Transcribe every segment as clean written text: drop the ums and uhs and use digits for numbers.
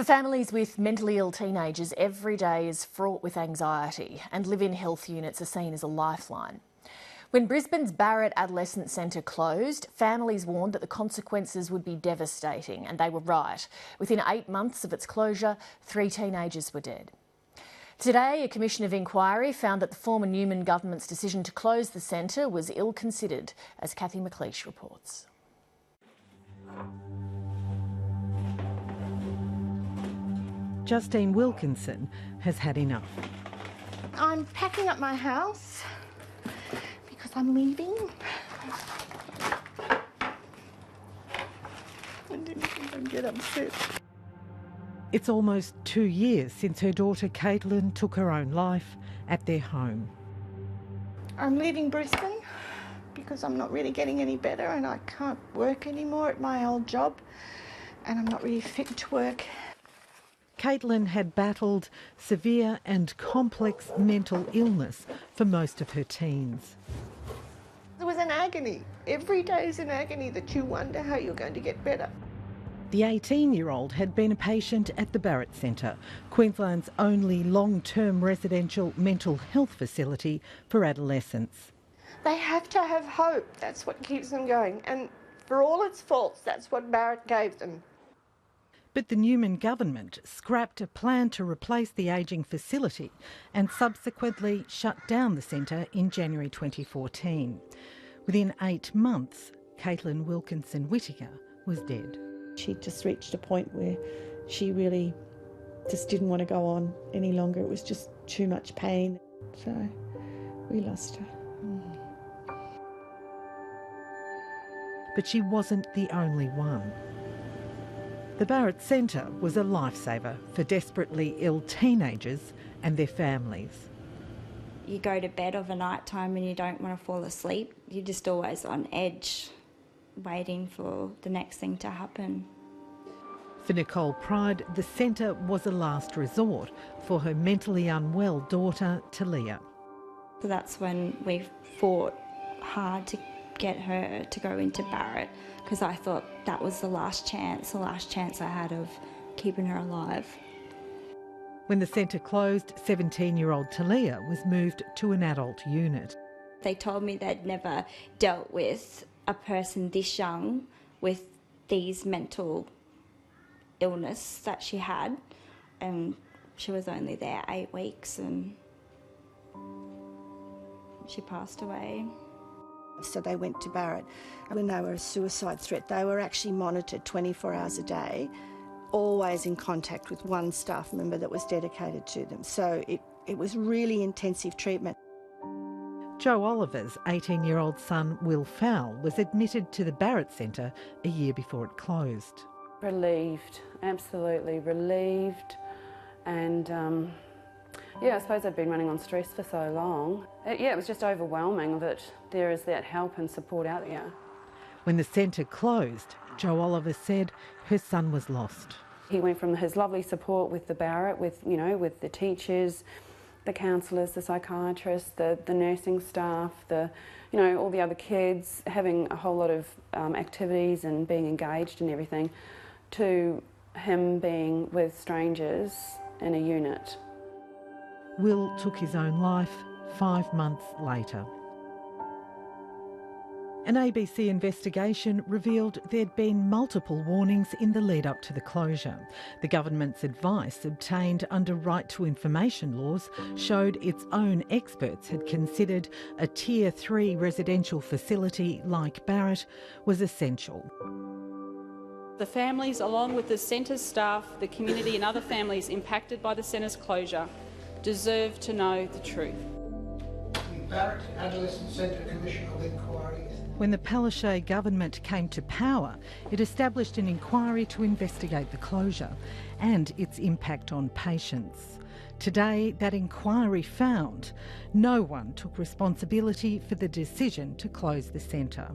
For families with mentally ill teenagers, every day is fraught with anxiety, and live-in health units are seen as a lifeline. When Brisbane's Barrett Adolescent Centre closed, families warned that the consequences would be devastating, and they were right. Within 8 months of its closure, 3 teenagers were dead. Today, a commission of inquiry found that the former Newman government's decision to close the centre was ill-considered, as Kathy McLeish reports. Justine Wilkinson has had enough. I'm packing up my house because I'm leaving. I didn't even get upset. It's almost 2 years since her daughter Caitlin took her own life at their home. I'm leaving Brisbane because I'm not really getting any better and I can't work anymore at my old job and I'm not really fit to work. Caitlin had battled severe and complex mental illness for most of her teens. It was an agony. Every day is an agony that you wonder how you're going to get better. The 18-year-old had been a patient at the Barrett Centre, Queensland's only long-term residential mental health facility for adolescents. They have to have hope. That's what keeps them going. And for all its faults, that's what Barrett gave them. But the Newman government scrapped a plan to replace the ageing facility and subsequently shut down the centre in January 2014. Within 8 months, Caitlin Wilkinson Whittaker was dead. She just reached a point where she really just didn't want to go on any longer. It was just too much pain. So we lost her. But she wasn't the only one. The Barrett Centre was a lifesaver for desperately ill teenagers and their families. You go to bed of a night time and you don't want to fall asleep. You're just always on edge, waiting for the next thing to happen. For Nicole Pride, the centre was a last resort for her mentally unwell daughter, Talia. So that's when we fought hard to get her to go into Barrett, because I thought that was the last chance I had of keeping her alive. When the centre closed, 17-year-old Talia was moved to an adult unit. They told me they'd never dealt with a person this young with these mental illness that she had, and she was only there 8 weeks and she passed away. So they went to Barrett. When they were a suicide threat, they were actually monitored 24 hours a day, always in contact with one staff member that was dedicated to them. So it was really intensive treatment. Joe Oliver's 18-year-old son, Will Fowle, was admitted to the Barrett Centre a year before it closed. Relieved, absolutely relieved, and yeah, I suppose I've been running on stress for so long. It was just overwhelming that there is that help and support out there. When the centre closed, Joe Oliver said her son was lost. He went from his lovely support with the Barrett, with the teachers, the counsellors, the psychiatrists, the nursing staff, all the other kids, having a whole lot of activities and being engaged and everything, to him being with strangers in a unit. Will took his own life 5 months later. An ABC investigation revealed there'd been multiple warnings in the lead up to the closure. The government's advice, obtained under right to information laws, showed its own experts had considered a Tier 3 residential facility like Barrett was essential. The families, along with the centre's staff, the community and other families impacted by the centre's closure, deserve to know the truth. The Barrett Adolescent Centre Commission of Inquiry. When the Palaszczuk government came to power, it established an inquiry to investigate the closure and its impact on patients. Today, that inquiry found no one took responsibility for the decision to close the centre.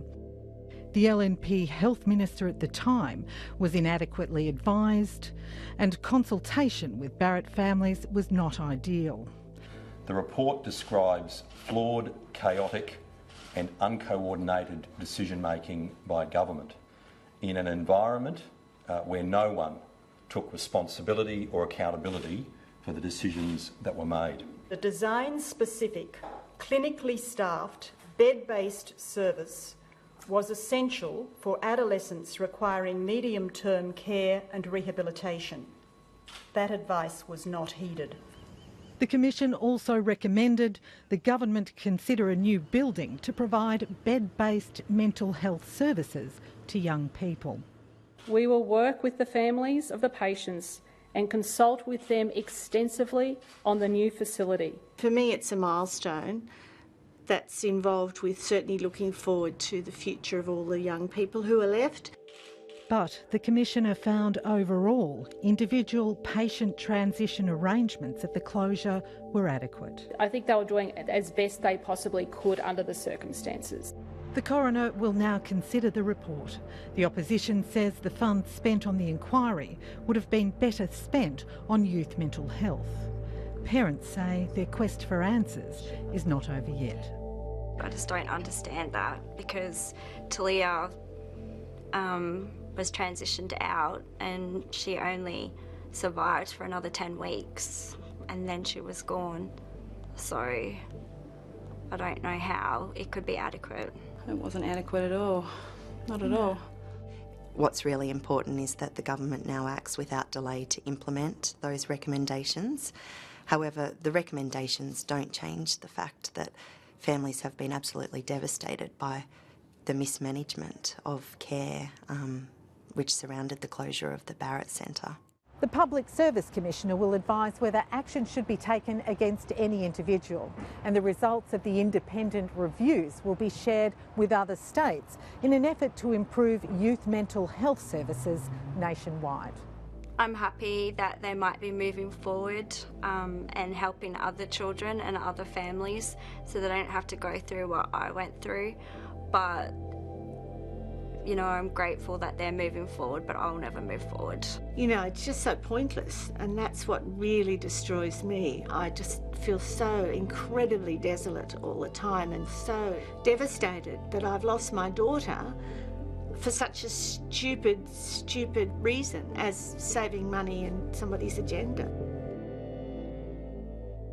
The LNP health minister at the time was inadequately advised, and consultation with Barrett families was not ideal. The report describes flawed, chaotic and uncoordinated decision-making by government in an environment where no one took responsibility or accountability for the decisions that were made. The design-specific, clinically staffed, bed-based service was essential for adolescents requiring medium-term care and rehabilitation. That advice was not heeded. The Commission also recommended the government consider a new building to provide bed-based mental health services to young people. We will work with the families of the patients and consult with them extensively on the new facility. For me, it's a milestone that's involved with certainly looking forward to the future of all the young people who are left. But the Commissioner found overall individual patient transition arrangements at the closure were adequate. I think they were doing as best they possibly could under the circumstances. The coroner will now consider the report. The opposition says the funds spent on the inquiry would have been better spent on youth mental health. Parents say their quest for answers is not over yet. I just don't understand that, because Talia was transitioned out and she only survived for another 10 weeks and then she was gone. So I don't know how it could be adequate. It wasn't adequate at all. Not at all. What's really important is that the government now acts without delay to implement those recommendations. However, the recommendations don't change the fact that families have been absolutely devastated by the mismanagement of care which surrounded the closure of the Barrett Centre. The Public Service Commissioner will advise whether action should be taken against any individual, and the results of the independent reviews will be shared with other states in an effort to improve youth mental health services nationwide. I'm happy that they might be moving forward and helping other children and other families so they don't have to go through what I went through. But, you know, I'm grateful that they're moving forward, but I'll never move forward. You know, it's just so pointless, and that's what really destroys me. I just feel so incredibly desolate all the time and so devastated that I've lost my daughter for such a stupid reason as saving money in somebody's agenda.